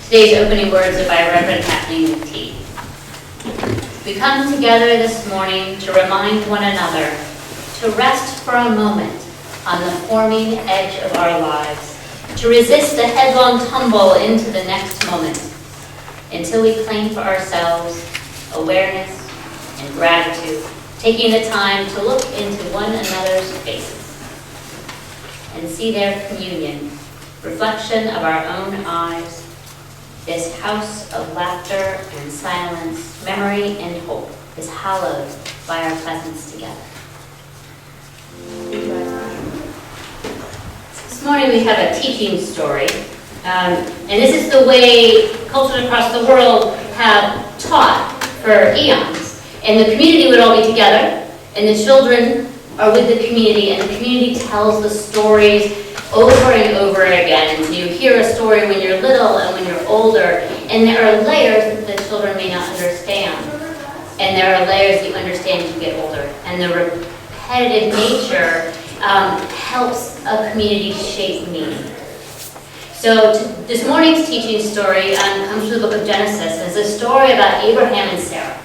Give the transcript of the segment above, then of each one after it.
Today's opening words are by Reverend Kathleen T. We come together this morning to remind one another to rest for a moment on the forming edge of our lives, to resist the headlong tumble into the next moment, until we claim for ourselves awareness and gratitude, taking the time to look into one another's faces and see their communion, reflection of our own eyes, this house of laughter and silence, memory and hope is hallowed by our presence together. This morning we have a teaching story, and this is the way cultures across the world have taught for eons. And the community would all be together, and the children are with the community, and the community tells the stories over and over again. And so you hear a story when you're little and when you're older, and there are layers that the children may not understand. And there are layers you understand as you get older. And the repetitive nature helps a community shape meaning. So this morning's teaching story comes from the book of Genesis. It's a story about Abraham and Sarah.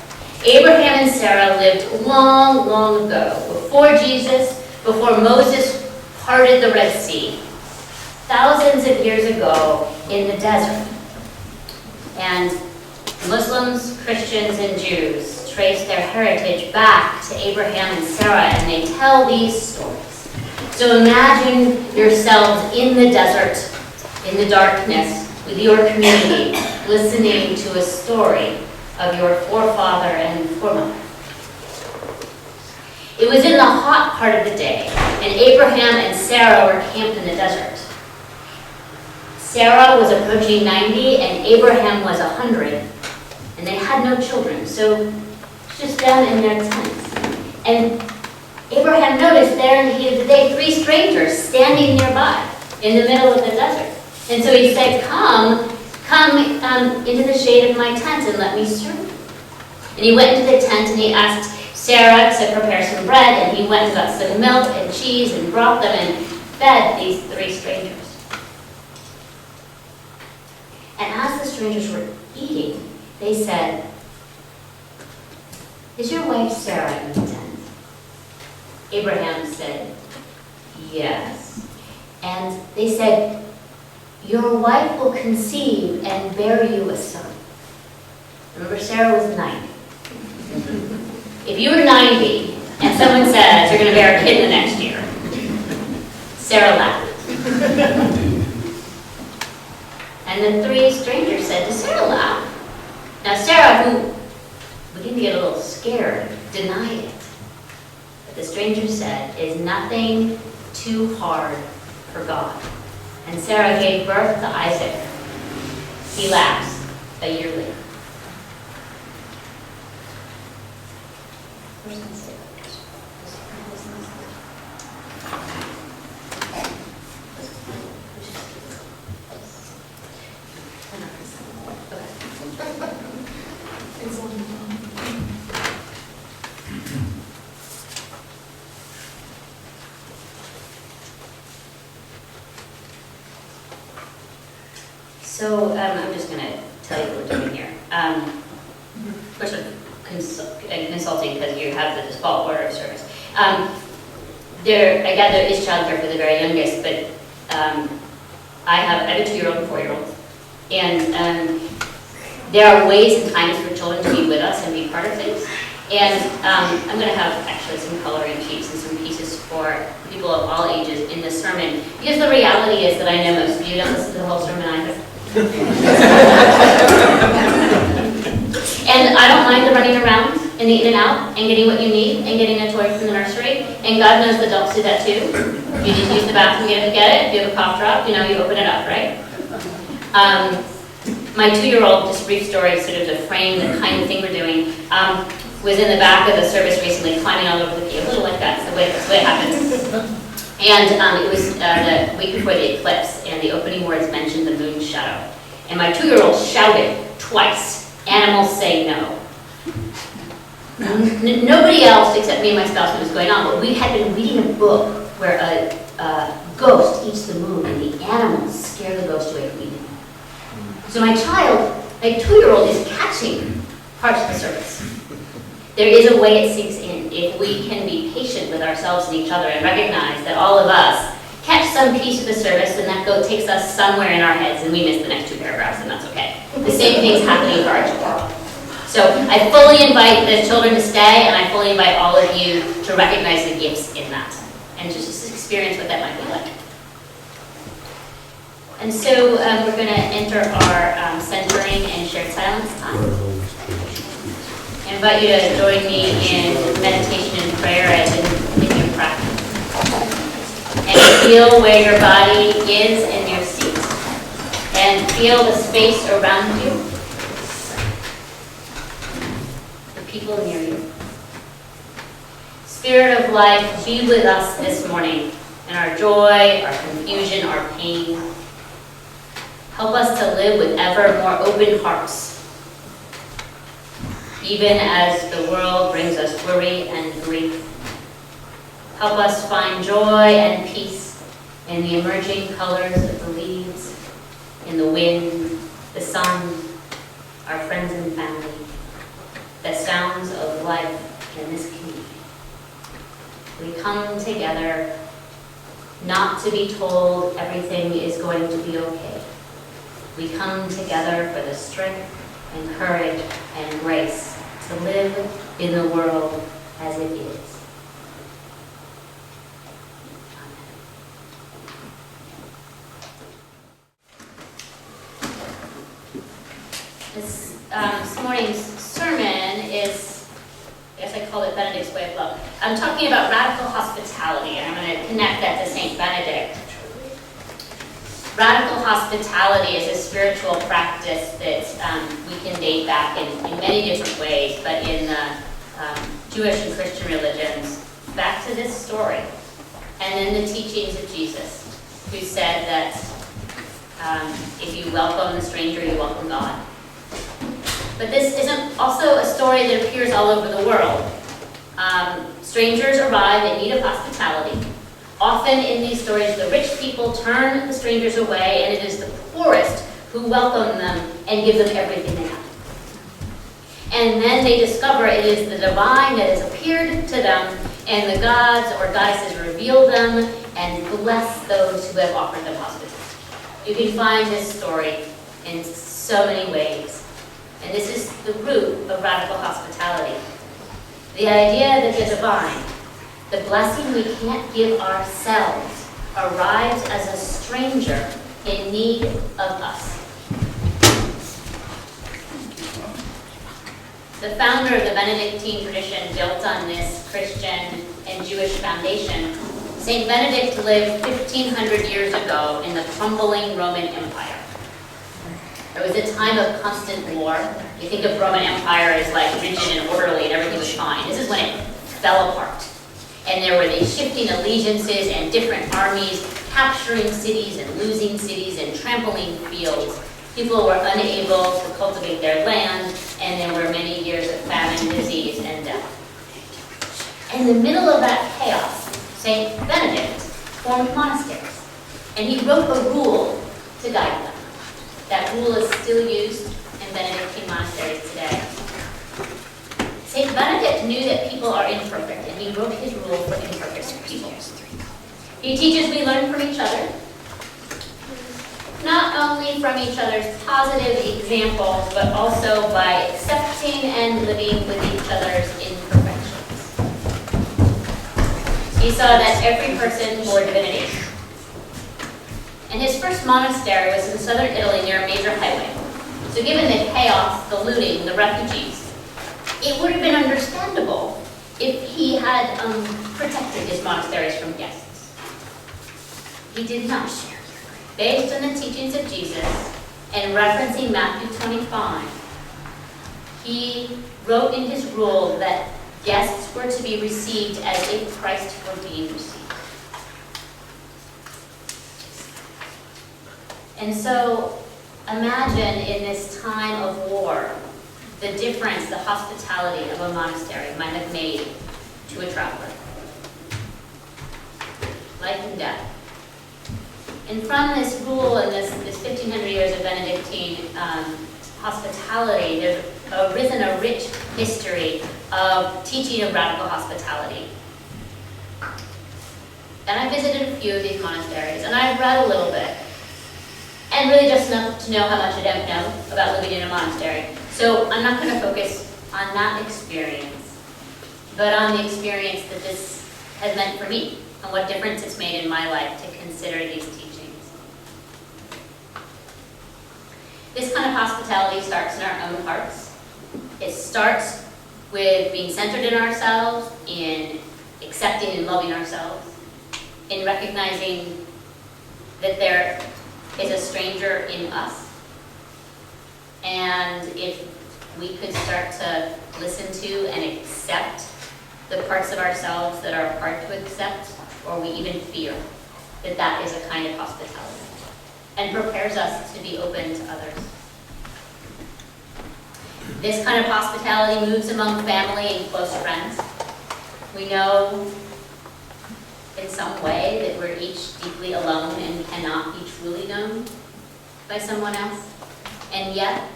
Abraham and Sarah lived long, long ago, before Jesus, before Moses parted the Red Sea, thousands of years ago in the desert. And Muslims, Christians, and Jews trace their heritage back to Abraham and Sarah, and they tell these stories. So imagine yourselves in the desert, in the darkness, with your community, listening to a story of your forefather and foremother. It was in the hot part of the day, and Abraham and Sarah were camped in the desert. Sarah was approaching 90, and Abraham was 100, and they had no children, so just them in their tents. And Abraham noticed there in the heat of the day 3 strangers standing nearby in the middle of the desert. And so he said, come into the shade of my tent and let me serve you. And he went into the tent and he asked Sarah to prepare some bread, and he went and got some milk and cheese and brought them and fed these 3 strangers. And as the strangers were eating, they said, "Is your wife Sarah in the tent?" Abraham said, "Yes." And they said, "Your wife will conceive and bear you a son." Remember, Sarah was 90. If you were 90 and someone says you're going to bear a kid in the next year, Sarah laughed. And the 3 strangers said, "Does Sarah laugh?" Now Sarah, who began to get a little scared, denied it. But the strangers said, "Is nothing too hard for God?" And Sarah gave birth to Isaac. He laughs a year later. So I'm just going to tell you what we're doing here. We're sort of consulting because you have the default order of service. I gather there is childcare for the very youngest, but I have a 2-year-old and 4-year-old. And there are ways and times for children to be with us and be part of things. And I'm going to have actually some coloring sheets and some pieces for people of all ages in this sermon, because the reality is that I know most of you don't listen to the whole sermon either. And I don't mind the running around and the in and out and getting what you need and getting a toy from the nursery. And God knows the adults do that too. You need to use the bathroom, you have to get it. If you have a cough drop, you open it up, right? My 2-year-old, just a brief story, sort of to frame the kind of thing we're doing, was in the back of the service recently, climbing all over the pew, a little like that. That's the way it happens. And it was the week before the eclipse, and the opening words mentioned the moon's shadow. And my 2-year-old shouted twice, "Animals say no." Nobody else except me and my spouse knew what was going on, but we had been reading a book where a ghost eats the moon, and the animals scare the ghost away from eating. So my child, my 2-year-old, is catching parts of the service. There is a way it sinks in if we can be patient with ourselves and each other and recognize that all of us catch some piece of the service and that takes us somewhere in our heads and we miss the next 2 paragraphs, and that's okay. The same thing is happening for our children. So I fully invite the children to stay, and I fully invite all of you to recognize the gifts in that and just experience what that might be like. And so we're going to enter our centering and shared silence time. I invite you to join me in meditation and prayer as in your practice. And feel where your body is in your seat. And feel the space around you. The people near you. Spirit of life, be with us this morning in our joy, our confusion, our pain. Help us to live with ever more open hearts, even as the world brings us worry and grief. Help us find joy and peace in the emerging colors of the leaves, in the wind, the sun, our friends and family, the sounds of life in this community. We come together not to be told everything is going to be okay. We come together for the strength and courage and grace to live in the world as it is. This morning's sermon is, I guess I call it Benedict's way of love. I'm talking about radical hospitality, and I'm going to connect that to St. Benedict. Radical hospitality is a spiritual practice that we can date back in many different ways, but in the Jewish and Christian religions, back to this story, and in the teachings of Jesus, who said that if you welcome the stranger, you welcome God. But this isn't also a story that appears all over the world. Strangers arrive in need of hospitality. Often in these stories, the rich people turn the strangers away, and it is the poorest who welcome them and give them everything they have. And then they discover it is the divine that has appeared to them, and the gods or goddesses reveal them and bless those who have offered them hospitality. You can find this story in so many ways. And this is the root of radical hospitality. The idea that the divine, the blessing we can't give ourselves, arrives as a stranger in need of us. The founder of the Benedictine tradition built on this Christian and Jewish foundation. St. Benedict lived 1,500 years ago in the crumbling Roman Empire. It was a time of constant war. You think of Roman Empire as like rigid and orderly and everything was fine. This is when it fell apart. And there were these shifting allegiances and different armies capturing cities and losing cities and trampling fields. People were unable to cultivate their land, and there were many years of famine, disease, and death. In the middle of that chaos, St. Benedict formed monasteries, and he wrote a rule to guide them. That rule is still used in Benedictine monasteries today. St. Benedict knew that people are imperfect, and he wrote his rule for imperfect people. He teaches we learn from each other, not only from each other's positive examples, but also by accepting and living with each other's imperfections. He saw that every person bore divinity. And his first monastery was in southern Italy near a major highway. So given the chaos, the looting, the refugees, it would have been understandable if he had protected his monasteries from guests. He did not. Based on the teachings of Jesus and referencing Matthew 25, he wrote in his rule that guests were to be received as if Christ were being received. And so imagine in this time of war, the difference the hospitality of a monastery might have made to a traveler. Life and death. And from this rule and this 1,500 years of Benedict, 15, hospitality, there's arisen a rich history of teaching of radical hospitality. And I visited a few of these monasteries, and I've read a little bit, and really just enough to know how much I don't know about living in a monastery. So I'm not going to focus on that experience, but on the experience that this has meant for me, and what difference it's made in my life to consider these teachings. This kind of hospitality starts in our own hearts. It starts with being centered in ourselves, in accepting and loving ourselves, in recognizing that there is a stranger in us. And if we could start to listen to and accept the parts of ourselves that are hard to accept, or we even fear, that that is a kind of hospitality, and prepares us to be open to others. This kind of hospitality moves among family and close friends. We know in some way that we're each deeply alone and cannot be truly known by someone else. And yet,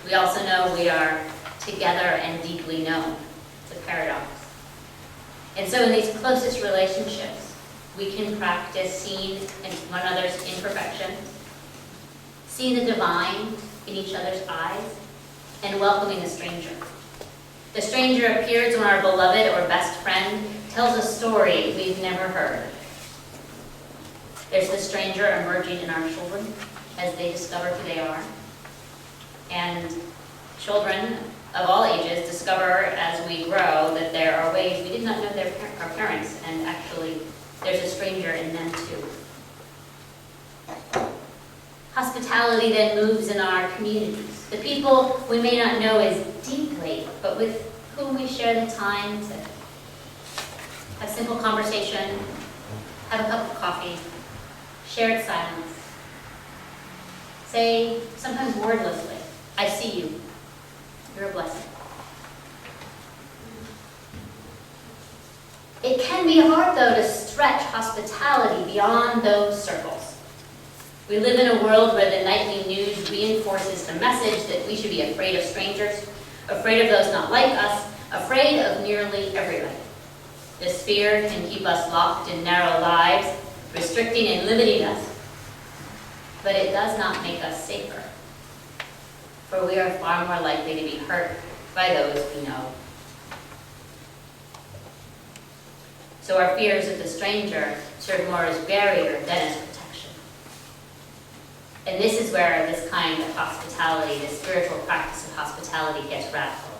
we also know we are together and deeply known. It's a paradox. And so in these closest relationships, we can practice seeing one another's imperfections, seeing the divine in each other's eyes, and welcoming a stranger. The stranger appears when our beloved or best friend tells a story we've never heard. There's the stranger emerging in our children as they discover who they are. And children of all ages discover as we grow that there are ways we did not know our parents, and actually there's a stranger in them too. Hospitality then moves in our communities. The people we may not know as deeply, but with whom we share the time to have simple conversation, have a cup of coffee, shared silence, say, sometimes wordlessly, I see you, you're a blessing. It can be hard, though, to stretch hospitality beyond those circles. We live in a world where the nightly news reinforces the message that we should be afraid of strangers, afraid of those not like us, afraid of nearly everybody. This fear can keep us locked in narrow lives, restricting and limiting us, but it does not make us safer, for we are far more likely to be hurt by those we know. So our fears of the stranger serve more as barrier than as protection. And this is where this kind of hospitality, this spiritual practice of hospitality gets radical.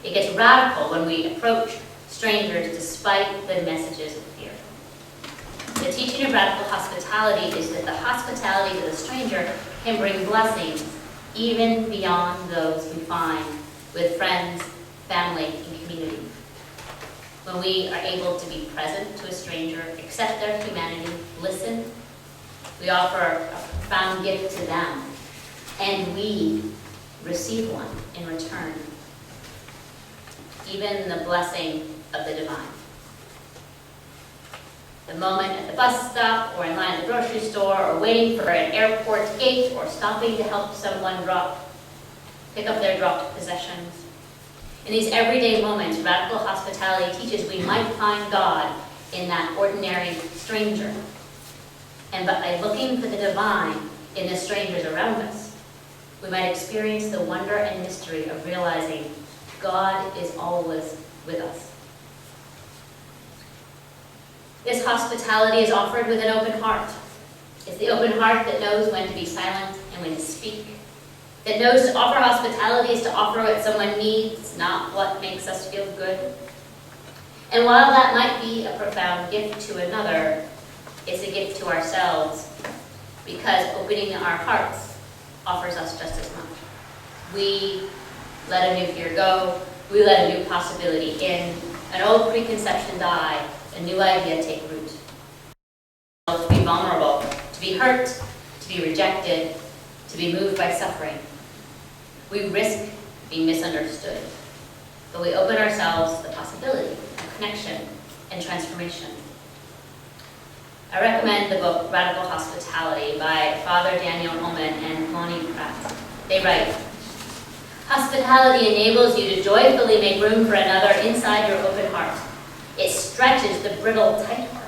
It gets radical when we approach strangers despite the messages of fear. The teaching of radical hospitality is that the hospitality to the stranger can bring blessings even beyond those we find with friends, family, and community. When we are able to be present to a stranger, accept their humanity, listen, we offer a profound gift to them, and we receive one in return. Even the blessing of the divine. The moment at the bus stop, or in line at the grocery store, or waiting for an airport gate, or stopping to help someone pick up their dropped possessions. In these everyday moments, radical hospitality teaches we might find God in that ordinary stranger. And by looking for the divine in the strangers around us, we might experience the wonder and mystery of realizing God is always with us. This hospitality is offered with an open heart. It's the open heart that knows when to be silent and when to speak, that knows to offer hospitality is to offer what someone needs, not what makes us feel good. And while that might be a profound gift to another, it's a gift to ourselves, because opening our hearts offers us just as much. We let a new fear go, we let a new possibility in, an old preconception die, a new idea take root. To be vulnerable, to be hurt, to be rejected, to be moved by suffering. We risk being misunderstood, but we open ourselves to the possibility of connection and transformation. I recommend the book Radical Hospitality by Father Daniel Ullman and Lonnie Pratt. They write, "Hospitality enables you to joyfully make room for another inside your open heart. It stretches the brittle, tight heart.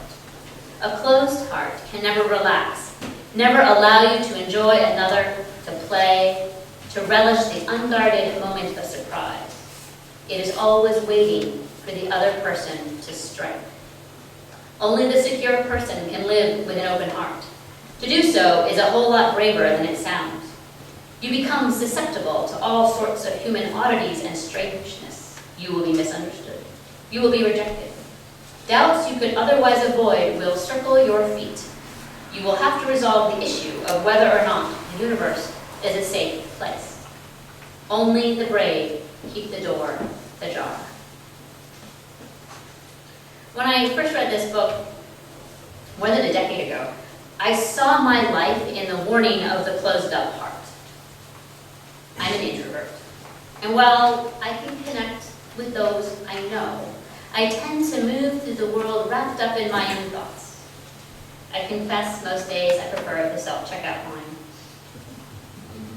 A closed heart can never relax, never allow you to enjoy another, to play, to relish the unguarded moment of surprise. It is always waiting for the other person to strike. Only the secure person can live with an open heart. To do so is a whole lot braver than it sounds. You become susceptible to all sorts of human oddities and strangeness. You will be misunderstood. You will be rejected. Doubts you could otherwise avoid will circle your feet. You will have to resolve the issue of whether or not the universe is a safe place. Only the brave keep the door ajar." When I first read this book, more than a decade ago, I saw my life in the warning of the closed-up heart. I'm an introvert, and while I can connect with those I know, I tend to move through the world wrapped up in my own thoughts. I confess most days I prefer the self-checkout line.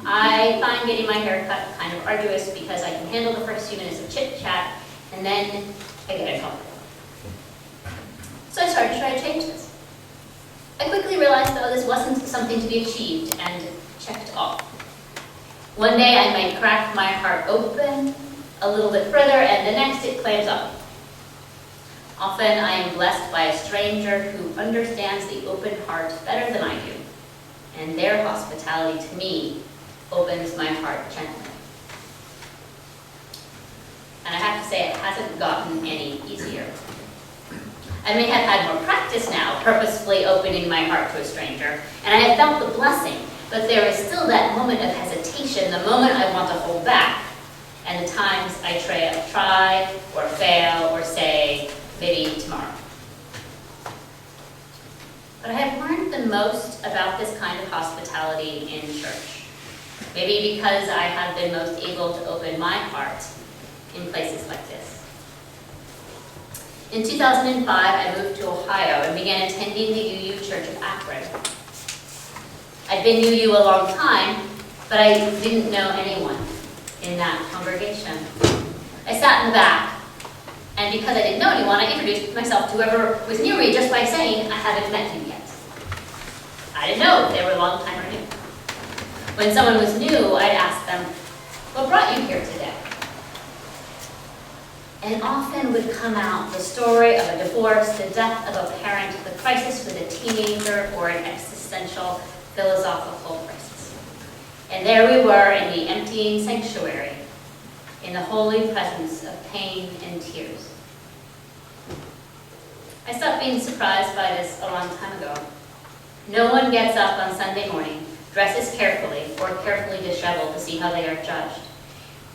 I find getting my hair cut kind of arduous because I can handle the first few minutes of chit-chat, and then I get uncomfortable. So I started to try to change this. I quickly realized, though, this wasn't something to be achieved and checked off. One day I might crack my heart open a little bit further, and the next it clams up. Often I am blessed by a stranger who understands the open heart better than I do, and their hospitality to me opens my heart gently. And I have to say, it hasn't gotten any easier. I may have had more practice now, purposefully opening my heart to a stranger, and I have felt the blessing, but there is still that moment of hesitation, the moment I want to hold back, and the times I try or fail or say, maybe tomorrow. But I have learned the most about this kind of hospitality in church. Maybe because I have been most able to open my heart in places like this. In 2005, I moved to Ohio and began attending the UU Church of Akron. I'd been UU a long time, but I didn't know anyone in that congregation. I sat in the back, and because I didn't know anyone, I introduced myself to whoever was near me just by saying, "I haven't met you yet." I didn't know if they were a long time or new. When someone was new, I'd ask them, "What brought you here today?" And often would come out the story of a divorce, the death of a parent, the crisis with a teenager, or an existential philosophical crisis. And there we were in the emptying sanctuary, in the holy presence of pain and tears. I stopped being surprised by this a long time ago. No one gets up on Sunday morning, dresses carefully, or carefully disheveled to see how they are judged,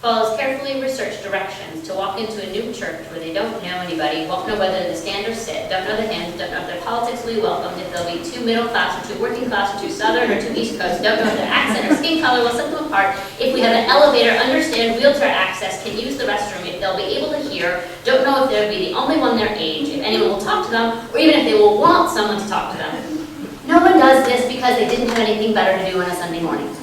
follows carefully researched directions to walk into a new church where they don't know anybody, won't know whether to stand or sit, don't know the hymns, don't know if their politics will be welcomed, if they'll be too middle class or too working class or too southern or too east coast, don't know if their accent or skin color will set them apart, if we have an elevator, understand wheelchair access, can use the restroom, if they'll be able to hear, don't know if they'll be the only one their age, if anyone will talk to them, or even if they will want someone to talk to them. No one does this because they didn't have anything better to do on a Sunday morning.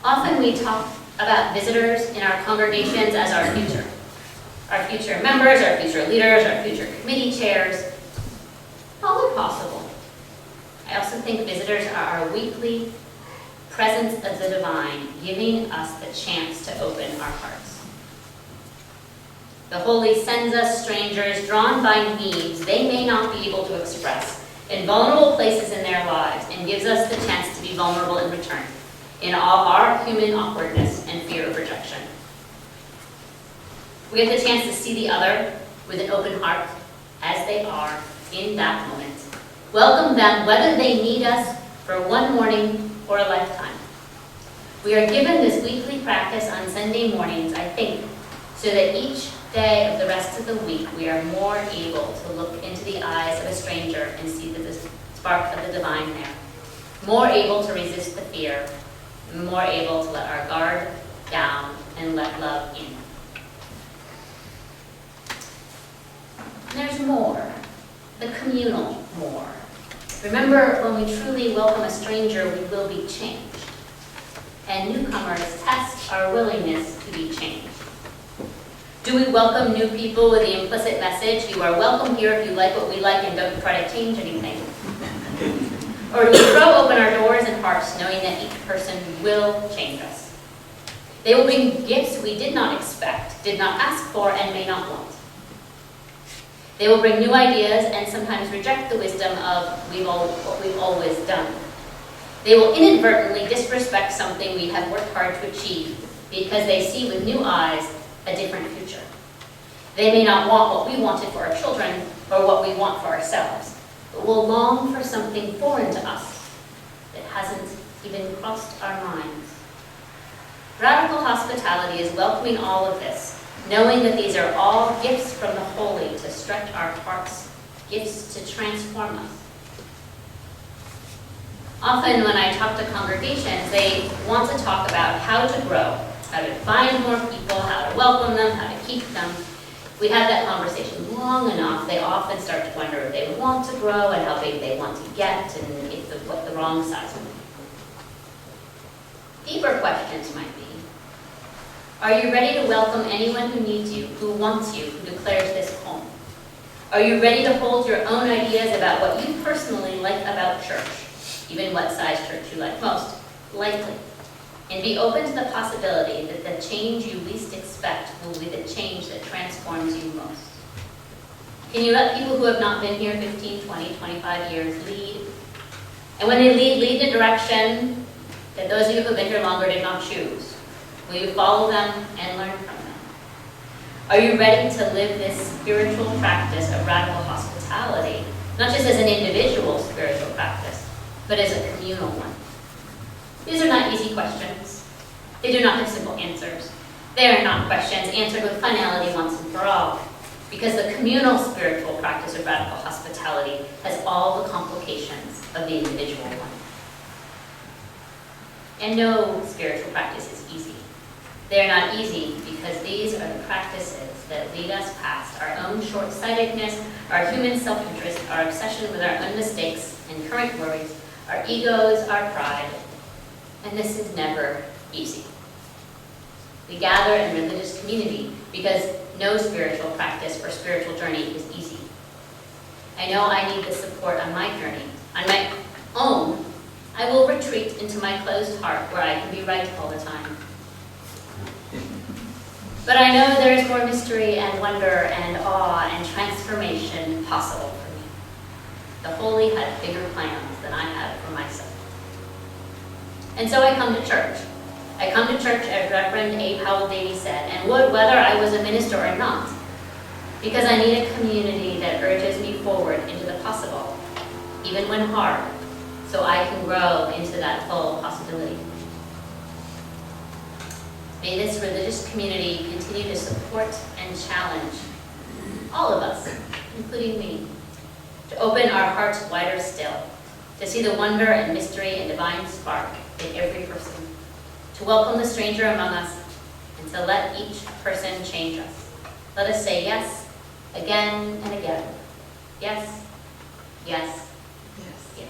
Often we talk about visitors in our congregations as our future members, our future leaders, our future committee chairs. All are possible. I also think visitors are our weekly presence of the divine, giving us the chance to open our hearts. The Holy sends us strangers drawn by needs they may not be able to express in vulnerable places in their lives, and gives us the chance to be vulnerable in return, in all our human awkwardness and fear of rejection. We get the chance to see the other with an open heart as they are in that moment. Welcome them whether they need us for one morning or a lifetime. We are given this weekly practice on Sunday mornings, I think, so that each day of the rest of the week we are more able to look into the eyes of a stranger and see the spark of the divine there. More able to resist the fear, more able to let our guard down and let love in. And there's more, the communal more. Remember, when we truly welcome a stranger, we will be changed. And newcomers test our willingness to be changed. Do we welcome new people with the implicit message, you are welcome here if you like what we like and don't try to change anything? Or do we throw open our doors and hearts knowing that each person will change us? They will bring gifts we did not expect, did not ask for, and may not want. They will bring new ideas and sometimes reject the wisdom of what we've always done. They will inadvertently disrespect something we have worked hard to achieve because they see with new eyes a different future. They may not want what we wanted for our children or what we want for ourselves, but will long for something foreign to us that hasn't even crossed our minds. Radical hospitality is welcoming all of this, knowing that these are all gifts from the holy to stretch our hearts, gifts to transform us. Often when I talk to congregations, they want to talk about how to grow, how to find more people, how to welcome them, how to keep them. If we have that conversation long enough, they often start to wonder if they want to grow and how big they want to get and what the wrong size would be. Deeper questions might be, are you ready to welcome anyone who needs you, who wants you, who declares this home? Are you ready to hold your own ideas about what you personally like about church, even what size church you like most, lightly, and be open to the possibility that the change you least expect will be the change that transforms you most? Can you let people who have not been here 15, 20, 25 years lead? And when they lead in a direction that those of you who have been here longer did not choose. Will you follow them and learn from them? Are you ready to live this spiritual practice of radical hospitality, not just as an individual spiritual practice, but as a communal one? These are not easy questions. They do not have simple answers. They are not questions answered with finality once and for all, because the communal spiritual practice of radical hospitality has all the complications of the individual one. And no spiritual practice is easy. They are not easy because these are the practices that lead us past our own short-sightedness, our human self-interest, our obsession with our own mistakes and current worries, our egos, our pride, and this is never easy. We gather in religious community because no spiritual practice or spiritual journey is easy. I know I need the support on my journey. On my own, I will retreat into my closed heart where I can be right all the time. But I know there is more mystery and wonder and awe and transformation possible for me. The holy had bigger plans than I had for myself. And so I come to church. I come to church, as Reverend A. Powell Davy said, and would whether I was a minister or not, because I need a community that urges me forward into the possible, even when hard, so I can grow into that full possibility. May this religious community continue to support and challenge all of us, including me, to open our hearts wider still, to see the wonder and mystery and divine spark in every person, to welcome the stranger among us, and to let each person change us. Let us say yes again and again. Yes, yes, yes, yes.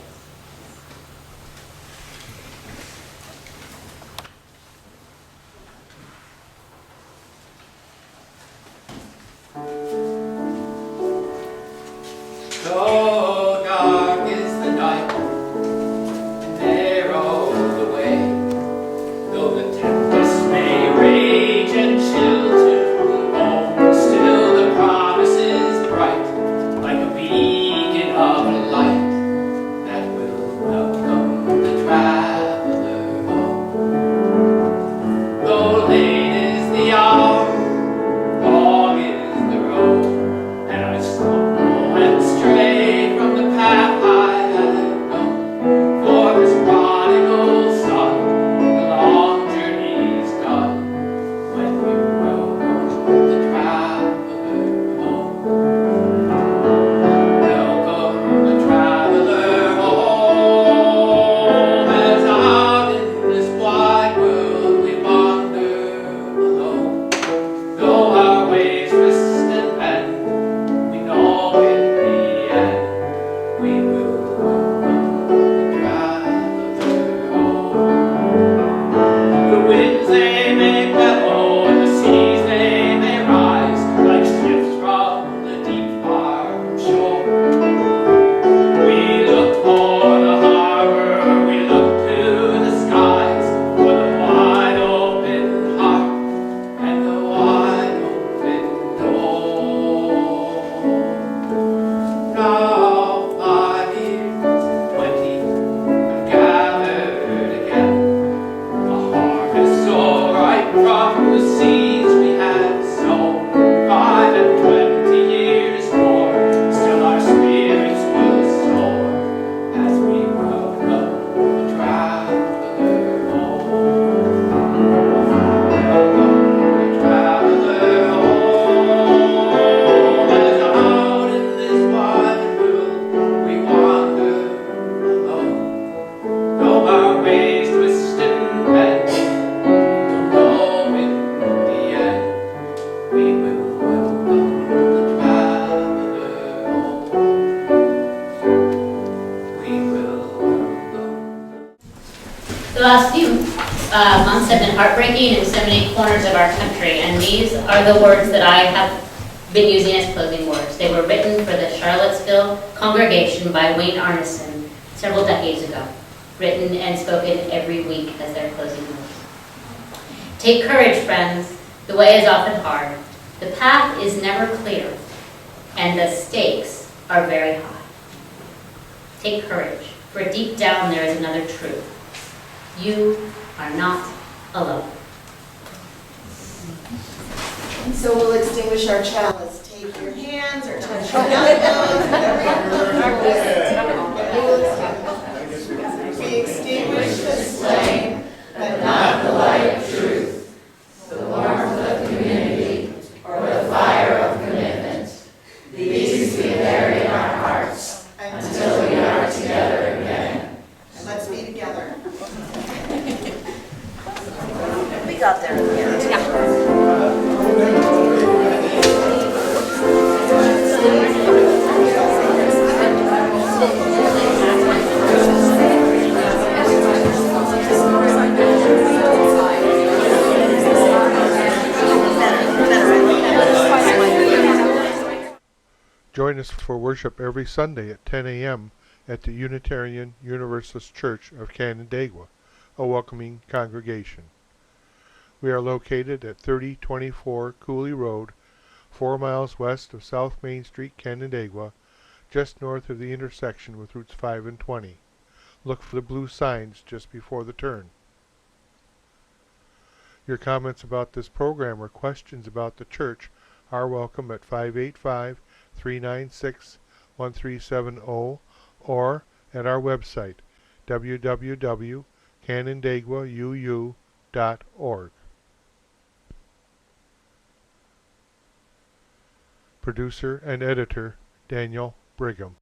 So dark is the night, and narrow the way, though the tempest may rage and chill to the bone, still the promise is bright, like a beacon of light. last few months have been heartbreaking in so many corners of our country, and these are the words that I have been using as closing words. They were written for the Charlottesville congregation by Wayne Arneson several decades ago, written and spoken every week as their closing words. Take courage, friends. The way is often hard. The path is never clear, and the stakes are very high. Take courage, for deep down there is another truth. You are not alone. And so we'll extinguish our chalice. Take your hands or touch your elbows, whatever you're comfortable with. We extinguish the flame, but not the light of truth, the warmth of community, or the fire of commitment. These we bear in our hearts until we are together again. And let's be together. We got there in the end. Join us for worship every Sunday at 10 a.m. at the Unitarian Universalist Church of Canandaigua, a welcoming congregation. We are located at 3024 Cooley Road, 4 miles west of South Main Street, Canandaigua, just north of the intersection with Routes 5 and 20. Look for the blue signs just before the turn. Your comments about this program or questions about the church are welcome at 585-396-1370 or at our website, www.canandaiguauu.org. Producer and editor, Daniel Brigham.